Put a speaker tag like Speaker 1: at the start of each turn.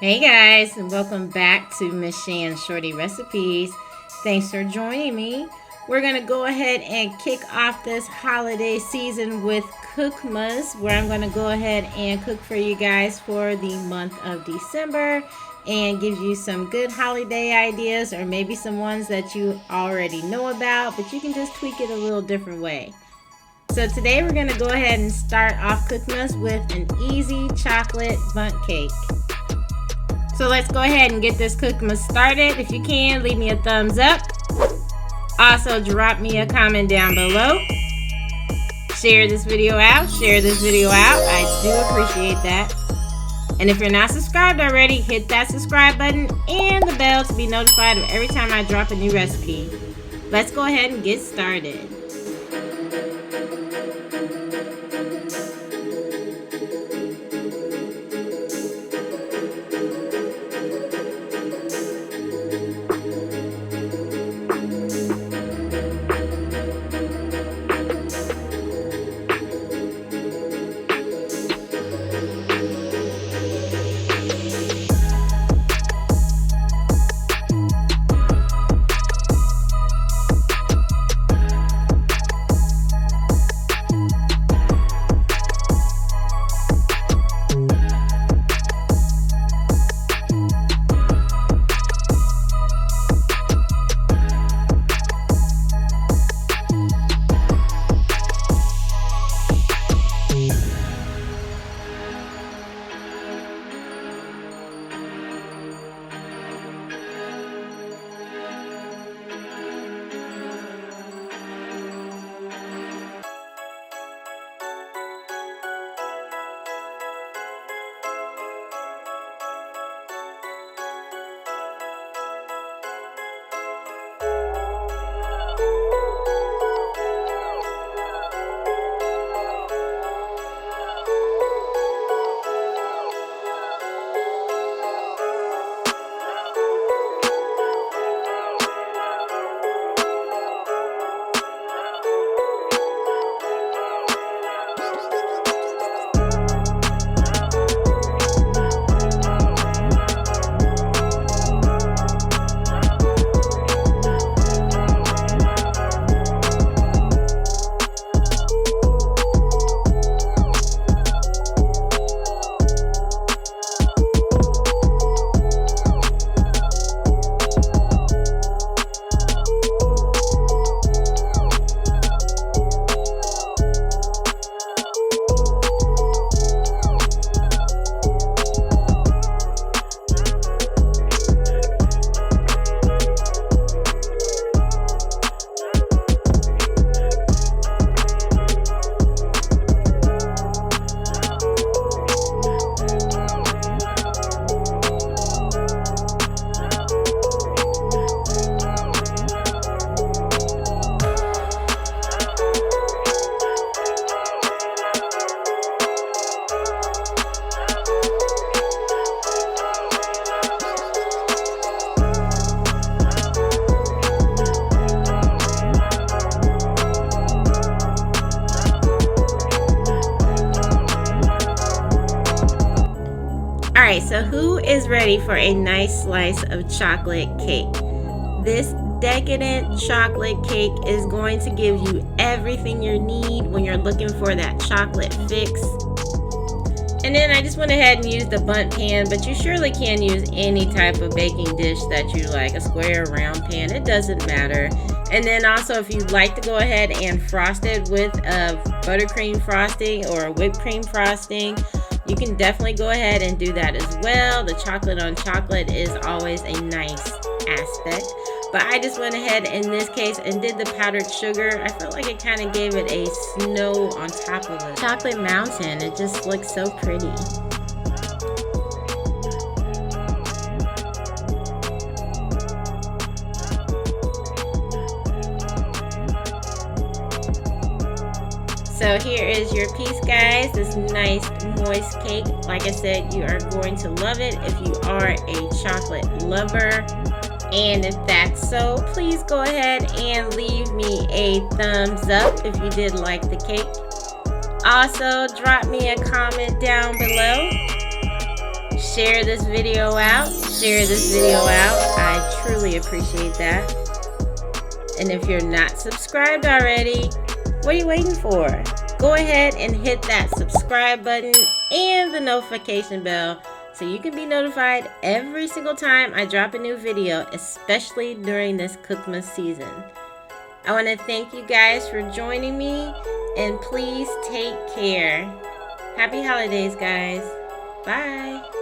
Speaker 1: Hey guys, and welcome back to Miss Shan Shorty Recipes. Thanks for joining me. We're going to go ahead and kick off this holiday season with COOKMAS, where I'm going to go ahead and cook for you guys for the month of December and give you some good holiday ideas, or maybe some ones that you already know about, but you can just tweak it a little different way. So today we're going to go ahead and start off COOKMAS with an easy chocolate bundt cake. So let's go ahead and get this COOKMAS started. If you can, leave me a thumbs up. Also, drop me a comment down below. Share this video out. I do appreciate that. And if you're not subscribed already, hit that subscribe button and the bell to be notified of every time I drop a new recipe. Let's go ahead and get started. Alright, so who is ready for a nice slice of chocolate cake? This decadent chocolate cake is going to give you everything you need when you're looking for that chocolate fix. And then I just went ahead and used the Bundt pan, but you surely can use any type of baking dish that you like, a square or round pan, it doesn't matter. And then also, if you'd like to go ahead and frost it with a buttercream frosting or a whipped cream frosting, you can definitely go ahead and do that as well. The chocolate on chocolate is always a nice aspect. But I just went ahead in this case and did the powdered sugar. I felt like it kind of gave it a snow on top of a chocolate mountain. It just looks so pretty. So here is your piece, guys. This nice moist cake. Like I said, you are going to love it if you are a chocolate lover. And if that's so, please go ahead and leave me a thumbs up if you did like the cake. Also, drop me a comment down below. share this video out. Share this video out. I truly appreciate that. And if you're not subscribed already, what are you waiting for? Go ahead and hit that subscribe button and the notification bell so you can be notified every single time I drop a new video, especially during this COOKMAS season. I want to thank you guys for joining me, and please take care. Happy holidays, guys. Bye.